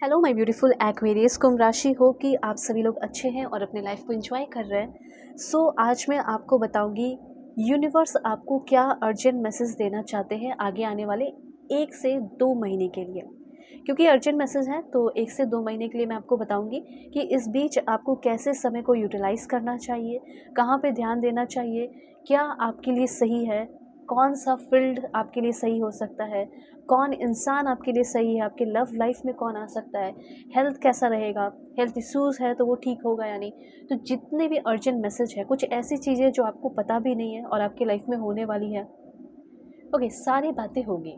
Hello my beautiful Aquarius कुंभ राशि हो कि आप सभी लोग अच्छे हैं और अपने लाइफ को एंजॉय कर रहे हैं। आज मैं आपको बताऊंगी यूनिवर्स आपको क्या अर्जेंट मैसेज देना चाहते हैं आगे आने वाले 1 से 2 महीने के लिए। क्योंकि अर्जेंट मैसेज है तो 1 से 2 महीने के लिए मैं आपको बताऊंगी कि इस बीच आपको कैसे समय को यूटिलाइज करना चाहिए, कहाँ पे ध्यान देना चाहिए, क्या आपके लिए सही है, कौन सा फील्ड आपके लिए सही हो सकता है, कौन इंसान आपके लिए सही है, आपके लव लाइफ में कौन आ सकता है, हेल्थ कैसा रहेगा, हेल्थ इश्यूज़ है तो वो ठीक होगा या नहीं। तो जितने भी अर्जेंट मैसेज है, कुछ ऐसी चीज़ें जो आपको पता भी नहीं है और आपकी लाइफ में होने वाली है, ओके, सारी बातें होगी।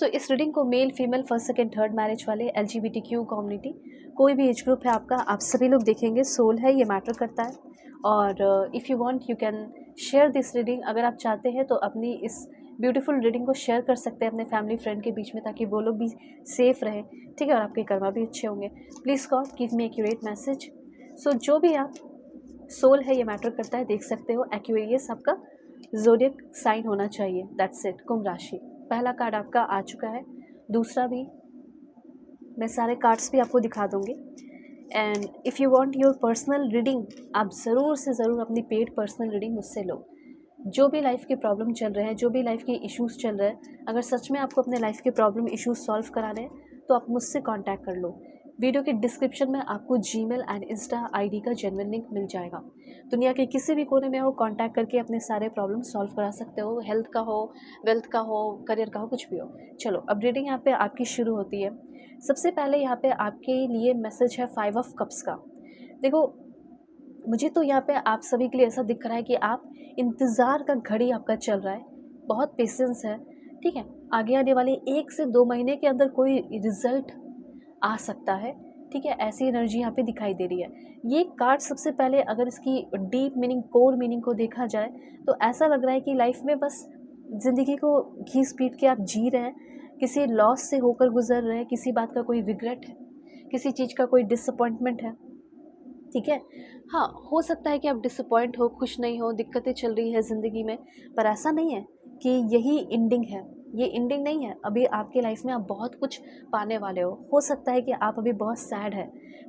इस रीडिंग को male female first second third marriage वाले LGBTQ कम्युनिटी, कोई भी एज ग्रुप है आपका, आप सभी लोग देखेंगे। सोल है, ये मैटर करता है। और if you want you can share this reading. अगर आप चाहते हैं तो अपनी इस ब्यूटीफुल रीडिंग को शेयर कर सकते हैं अपने फैमिली फ्रेंड के बीच में, ताकि वो लोग भी सेफ रहें, ठीक है, और आपके कर्मा भी अच्छे होंगे। Please God give me accurate message. जो भी आप, सोल है, ये मैटर करता है, देख सकते हो। एक्वेरियस आपका ज़ोडिएक साइन होना चाहिए, दैट्स इट। कुंभ राशि, पहला कार्ड आपका आ चुका है, दूसरा भी, मैं सारे कार्ड्स भी आपको दिखा दूंगी। And if you want your personal reading, आप ज़रूर से ज़रूर अपनी पेड पर्सनल रीडिंग मुझसे लो। जो भी लाइफ के प्रॉब्लम चल रहे हैं, जो भी लाइफ के इश्यूज़ चल रहे हैं, अगर सच में आपको अपने लाइफ के प्रॉब्लम इश्यूज़ सॉल्व कराने हैं तो आप मुझसे कांटेक्ट कर लो। वीडियो के डिस्क्रिप्शन में आपको जीमेल एंड इंस्टा आईडी का जेन्युइन लिंक मिल जाएगा। दुनिया के किसी भी कोने में हो, कांटेक्ट करके अपने सारे प्रॉब्लम सॉल्व करा सकते हो। हेल्थ का हो, वेल्थ का हो, करियर का हो, कुछ भी हो। चलो, अब रीडिंग यहाँ पे आपकी शुरू होती है। सबसे पहले यहाँ पे आपके लिए मैसेज है 5 ऑफ कप्स का। देखो, मुझे तो यहाँ पे आप सभी के लिए ऐसा दिख रहा है कि आप इंतज़ार का घड़ी आपका चल रहा है, बहुत पेशेंस है, ठीक है। आगे आने वाले 1 से 2 महीने के अंदर कोई रिजल्ट आ सकता है, ठीक है, ऐसी एनर्जी यहाँ पे दिखाई दे रही है। ये कार्ड सबसे पहले अगर इसकी डीप मीनिंग, कोर मीनिंग को देखा जाए तो ऐसा लग रहा है कि लाइफ में बस ज़िंदगी को घीस पीट के आप जी रहे हैं, किसी लॉस से होकर गुजर रहे हैं, किसी बात का कोई रिग्रेट है, किसी चीज़ का कोई डिसअपॉइंटमेंट है, ठीक है। हाँ, हो सकता है कि आप डिसअपॉइंट हो, खुश नहीं हो, दिक्कतें चल रही है ज़िंदगी में, पर ऐसा नहीं है कि यही एंडिंग है। ये एंडिंग नहीं है। अभी आपकी लाइफ में आप बहुत कुछ पाने वाले हो सकता है कि आप अभी बहुत सैड है,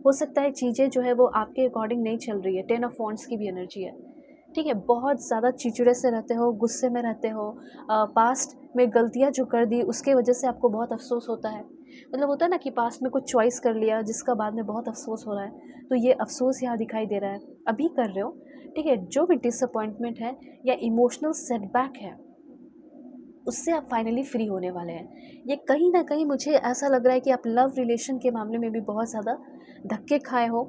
हो सकता है चीज़ें जो है वो आपके अकॉर्डिंग नहीं चल रही है। 10 ऑफ वॉन्ड्स की भी एनर्जी है, ठीक है। बहुत ज़्यादा चिड़चिड़े से रहते हो, गुस्से में रहते हो, पास्ट में गलतियाँ जो कर दी उसके वजह से आपको बहुत अफसोस होता है। मतलब होता है ना कि पास्ट में कुछ चॉइस कर लिया जिसका बाद में बहुत अफसोस हो रहा है, तो ये अफसोस यहाँ दिखाई दे रहा है, अभी कर रहे हो, ठीक है। जो भी डिसअपॉइंटमेंट है या इमोशनल सेटबैक है, उससे आप फाइनली फ्री होने वाले हैं। ये कहीं ना कहीं मुझे ऐसा लग रहा है कि आप लव रिलेशन के मामले में भी बहुत ज़्यादा धक्के खाए हो,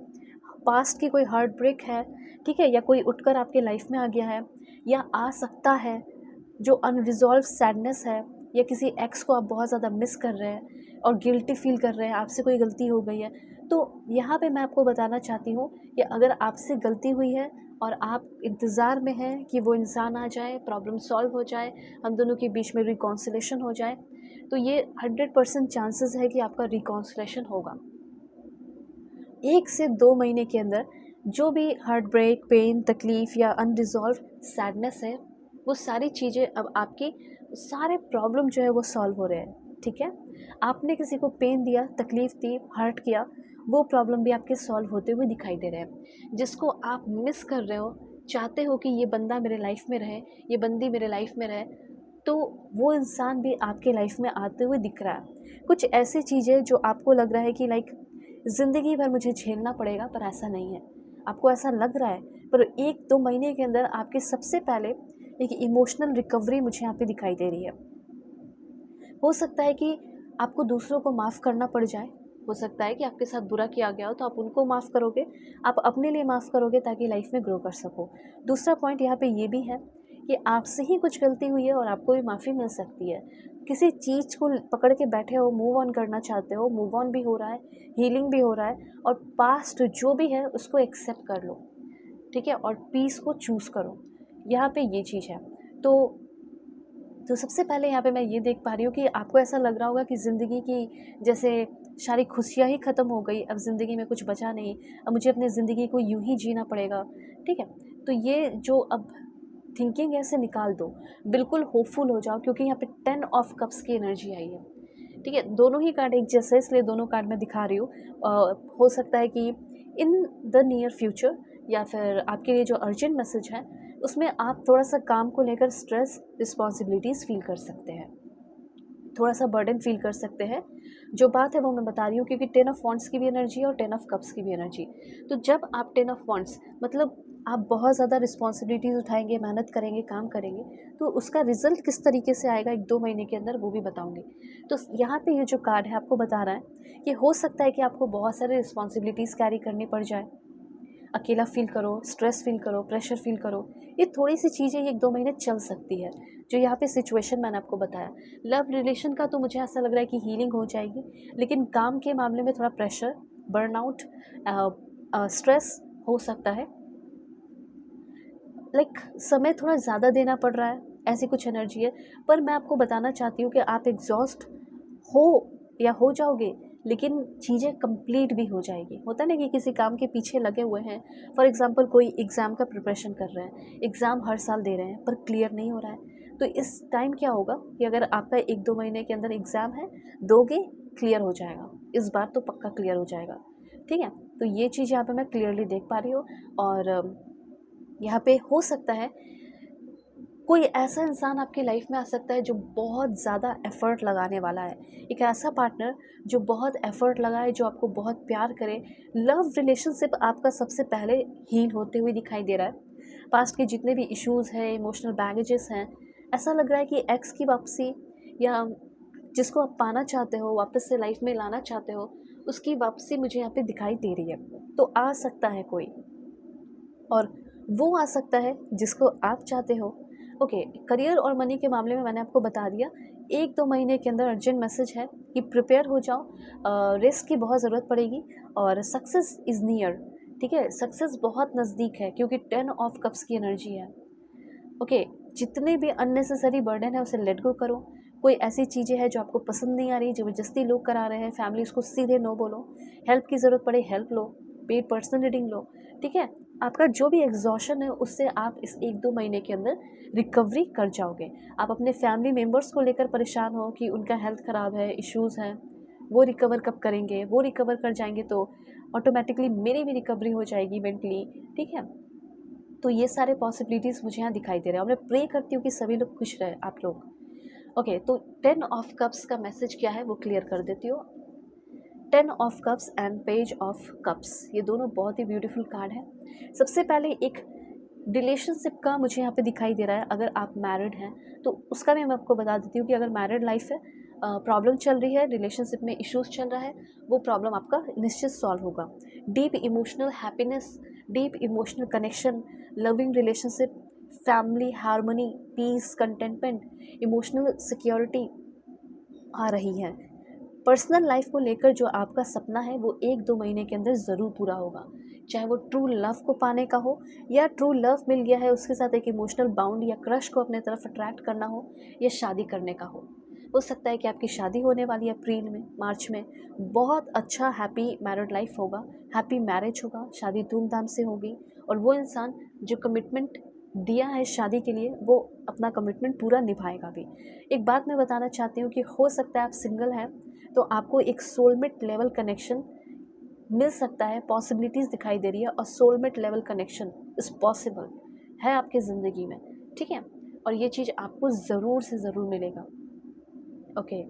पास्ट की कोई हार्ट ब्रेक है, ठीक है, या कोई उठकर आपके लाइफ में आ गया है या आ सकता है, जो अनरिजॉल्व सैडनेस है, या किसी एक्स को आप बहुत ज़्यादा मिस कर रहे हैं और गिल्टी फील कर रहे हैं, आपसे कोई गलती हो गई है। तो यहाँ पे मैं आपको बताना चाहती हूँ कि अगर आपसे गलती हुई है और आप इंतज़ार में हैं कि वो इंसान आ जाए, प्रॉब्लम सॉल्व हो जाए, हम दोनों के बीच में रिकॉन्सिलेशन हो जाए, तो ये 100% चांसेस है कि आपका रिकॉन्सिलेशन होगा 1 से 2 महीने के अंदर। जो भी हार्ट ब्रेक, पेन, तकलीफ़ या अनरिजॉल्व सैडनेस है, वो सारी चीज़ें अब आपकी, सारे प्रॉब्लम जो है वो सॉल्व हो रहे हैं, ठीक है। आपने किसी को पेन दिया, तकलीफ़ दी, हर्ट किया, वो प्रॉब्लम भी आपके सॉल्व होते हुए दिखाई दे रहे हैं। जिसको आप मिस कर रहे हो, चाहते हो कि ये बंदा मेरे लाइफ में रहे, ये बंदी मेरे लाइफ में रहे, तो वो इंसान भी आपके लाइफ में आते हुए दिख रहा है। कुछ ऐसी चीज़ें जो आपको लग रहा है कि लाइक ज़िंदगी भर मुझे झेलना पड़ेगा, पर ऐसा नहीं है। आपको ऐसा लग रहा है, पर 1-2 महीने के अंदर आपके सबसे पहले एक इमोशनल रिकवरी मुझे यहाँ पे दिखाई दे रही है। हो सकता है कि आपको दूसरों को माफ़ करना पड़ जाए, हो सकता है कि आपके साथ बुरा किया गया हो तो आप उनको माफ़ करोगे, आप अपने लिए माफ़ करोगे ताकि लाइफ में ग्रो कर सको। दूसरा पॉइंट यहाँ पे ये भी है कि आपसे ही कुछ गलती हुई है और आपको भी माफ़ी मिल सकती है। किसी चीज़ को पकड़ के बैठे हो, मूव ऑन करना चाहते हो, मूव ऑन भी हो रहा है, हीलिंग भी हो रहा है, और पास्ट जो भी है उसको एक्सेप्ट कर लो, ठीक है, और पीस को चूज़ करो। यहाँ पे ये चीज़ है। तो सबसे पहले यहाँ पे मैं ये देख पा रही हूँ कि आपको ऐसा लग रहा होगा कि ज़िंदगी की जैसे सारी खुशियाँ ही ख़त्म हो गई, अब ज़िंदगी में कुछ बचा नहीं, अब मुझे अपनी ज़िंदगी को यूं ही जीना पड़ेगा, ठीक है। तो ये जो अब थिंकिंग है इसे निकाल दो, बिल्कुल होपफुल हो जाओ, क्योंकि यहाँ पे 10 ऑफ कप्स की एनर्जी आई है। ठीक है, दोनों ही कार्ड एक जैसे हैं, इसलिए दोनों कार्ड मैं दिखा रही हूँ। हो सकता है कि इन द नियर फ्यूचर या फिर आपके लिए जो अर्जेंट मैसेज है उसमें आप थोड़ा सा काम को लेकर स्ट्रेस, रिस्पॉन्सिबिलिटीज़ फील कर सकते हैं, थोड़ा सा बर्डन फील कर सकते हैं। जो बात है वो मैं बता रही हूँ, क्योंकि 10 ऑफ वॉन्ड्स की भी एनर्जी है और 10 ऑफ कप्स की भी एनर्जी। तो जब आप 10 ऑफ वॉन्ड्स मतलब आप बहुत ज़्यादा रिस्पॉन्सिबिलिटीज़ उठाएंगे, मेहनत करेंगे, काम करेंगे, तो उसका रिजल्ट किस तरीके से आएगा 1-2 महीने के अंदर वो भी बताऊंगी। तो यहाँ पे ये जो कार्ड है आपको बता रहा है कि हो सकता है कि आपको बहुत सारे रिस्पॉन्सिबिलिटीज़ कैरी करनी पड़ जाए, अकेला फ़ील करो, स्ट्रेस फ़ील करो, प्रेशर फ़ील करो। ये थोड़ी-सी चीज़ें 1-2 महीने चल सकती है, जो यहाँ पे सिचुएशन मैंने आपको बताया। लव रिलेशन का तो मुझे ऐसा लग रहा है कि हीलिंग हो जाएगी, लेकिन काम के मामले में थोड़ा प्रेशर, बर्नआउट, स्ट्रेस हो सकता है। लाइक समय थोड़ा ज़्यादा देना पड़ रहा है, ऐसी कुछ एनर्जी है। पर मैं आपको बताना चाहती हूँ कि आप एग्जॉस्ट हो या हो जाओगे, लेकिन चीज़ें कंप्लीट भी हो जाएगी। होता है ना कि किसी काम के पीछे लगे हुए हैं, फॉर एग्जांपल कोई एग्ज़ाम का प्रिपरेशन कर रहे हैं, एग्ज़ाम हर साल दे रहे हैं पर क्लियर नहीं हो रहा है, तो इस टाइम क्या होगा कि अगर आपका 1-2 महीने के अंदर एग्ज़ाम है, दोगे, क्लियर हो जाएगा, इस बार तो पक्का क्लियर हो जाएगा। ठीक है, तो ये चीज़ यहाँ पर मैं क्लियरली देख पा रही हूँ। और यहाँ पे हो सकता है कोई ऐसा इंसान आपकी लाइफ में आ सकता है जो बहुत ज़्यादा एफ़र्ट लगाने वाला है, एक ऐसा पार्टनर जो बहुत एफ़र्ट लगाए, जो आपको बहुत प्यार करे। लव रिलेशनशिप आपका सबसे पहले हील होते हुए दिखाई दे रहा है। पास्ट के जितने भी इश्यूज़ हैं, इमोशनल बैगेजेस हैं, ऐसा लग रहा है कि एक्स की वापसी या जिसको आप पाना चाहते हो, वापस से लाइफ में लाना चाहते हो, उसकी वापसी मुझे यहाँ पे दिखाई दे रही है। तो आ सकता है कोई, और वो आ सकता है जिसको आप चाहते हो। ओके, करियर और मनी के मामले में मैंने आपको बता दिया, 1-2 महीने के अंदर अर्जेंट मैसेज है कि प्रिपेयर हो जाओ, रिस्क की बहुत ज़रूरत पड़ेगी और सक्सेस इज़ नियर। ठीक है, सक्सेस बहुत नज़दीक है, क्योंकि 10 ऑफ कप्स की एनर्जी है। ओके, जितने भी अननेसेसरी बर्डन है उसे लेट गो करो। कोई ऐसी चीज़ें हैं जो आपको पसंद नहीं आ रही, ज़बरदस्ती लोग करा रहे हैं, फैमिली उसको सीधे नो बोलो। हेल्प की ज़रूरत पड़े, हेल्प लो, पेड पर्सनल रीडिंग लो। ठीक है, आपका जो भी एग्जॉशन है उससे आप इस 1-2 महीने के अंदर रिकवरी कर जाओगे। आप अपने फैमिली मेम्बर्स को लेकर परेशान हो कि उनका हेल्थ ख़राब है, इश्यूज़ हैं, वो रिकवर कब करेंगे, वो रिकवर कर जाएंगे तो ऑटोमेटिकली मेरी भी रिकवरी हो जाएगी मेंटली। ठीक है, तो ये सारे पॉसिबिलिटीज़ मुझे यहाँ दिखाई दे रहे हैं और मैं प्रे करती हूँ कि सभी लोग खुश रहे, आप लोग। ओके, तो 10 ऑफ कप्स का मैसेज क्या है वो क्लियर कर देती हूँ। 10 of cups and page of cups, ये दोनों बहुत ही ब्यूटीफुल कार्ड है। सबसे पहले एक रिलेशनशिप का मुझे यहाँ पे दिखाई दे रहा है। अगर आप मैरिड हैं तो उसका भी मैं आपको बता देती हूँ कि अगर मैरिड लाइफ है, प्रॉब्लम चल रही है, रिलेशनशिप में इश्यूज चल रहा है, वो प्रॉब्लम आपका निश्चित सॉल्व होगा। Deep emotional happiness, deep emotional connection, loving relationship, family harmony, peace, contentment, emotional security आ रही है। पर्सनल लाइफ को लेकर जो आपका सपना है वो 1-2 महीने के अंदर ज़रूर पूरा होगा, चाहे वो ट्रू लव को पाने का हो या ट्रू लव मिल गया है उसके साथ एक इमोशनल बाउंड या क्रश को अपने तरफ अट्रैक्ट करना हो या शादी करने का हो सकता है कि आपकी शादी होने वाली है अप्रैल में, मार्च में। बहुत अच्छा हैप्पी मैरिड लाइफ होगा, हैप्पी मैरिज होगा, शादी धूमधाम से होगी और वो इंसान जो कमिटमेंट दिया है शादी के लिए वो अपना कमिटमेंट पूरा निभाएगा भी। एक बात मैं बताना चाहती हूँ कि हो सकता है आप सिंगल हैं तो आपको एक सोलमेट लेवल कनेक्शन मिल सकता है, पॉसिबिलिटीज़ दिखाई दे रही है और soulmate level connection is possible है आपके ज़िंदगी में। ठीक है, और ये चीज़ आपको ज़रूर से ज़रूर मिलेगा। ओके,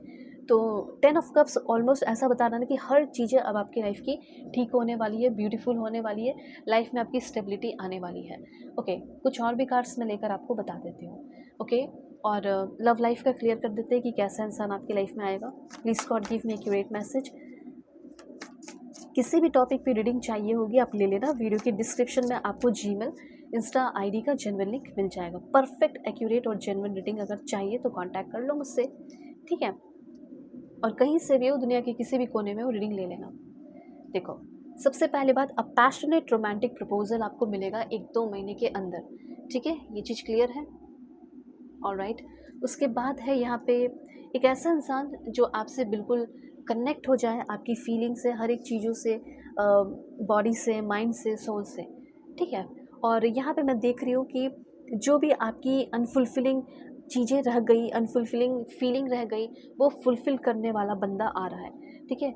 तो 10 ऑफ कप्स ऑलमोस्ट ऐसा बता रहा है कि हर चीज़ें अब आपकी लाइफ की ठीक होने वाली है, ब्यूटीफुल होने वाली है, लाइफ में आपकी स्टेबिलिटी आने वाली है। ओके, कुछ और भी कार्ड्स मैं लेकर आपको बता देती हूँ। ओके, और लव लाइफ का क्लियर कर देते हैं कि कैसा इंसान आपकी लाइफ में आएगा। Please God give me accurate message. किसी भी टॉपिक पे रीडिंग चाहिए होगी आप ले लेना, वीडियो की डिस्क्रिप्शन में आपको जीमेल, इंस्टा आईडी का जेन्युइन लिंक मिल जाएगा। परफेक्ट, एक्यूरेट और जेन्युइन रीडिंग अगर चाहिए तो कांटेक्ट कर लो मुझसे। ठीक है, और कहीं से भी हो, दुनिया के किसी भी कोने में हो, रीडिंग ले लेना। देखो, सबसे पहले बात, अ पैशनेट रोमांटिक प्रपोजल आपको मिलेगा 1-2 महीने के अंदर। ठीक है, ये चीज़ क्लियर है। ऑलराइट, उसके बाद है यहाँ पे एक ऐसा इंसान जो आपसे बिल्कुल कनेक्ट हो जाए, आपकी फीलिंग से, हर एक चीज़ों से, बॉडी से, माइंड से, सोल से। ठीक है, और यहाँ पे मैं देख रही हूँ कि जो भी आपकी अनफुलफिलिंग चीज़ें रह गई, अनफुलफिलिंग फीलिंग रह गई, वो फुलफ़िल करने वाला बंदा आ रहा है, ठीक है?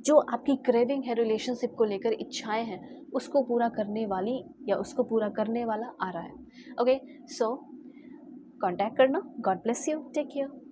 जो आपकी क्रेविंग है रिलेशनशिप को लेकर, इच्छाएँ हैं, उसको पूरा करने वाली या उसको पूरा करने वाला आ रहा है। ओके, सो कॉन्टैक्ट करना। God bless you, take care.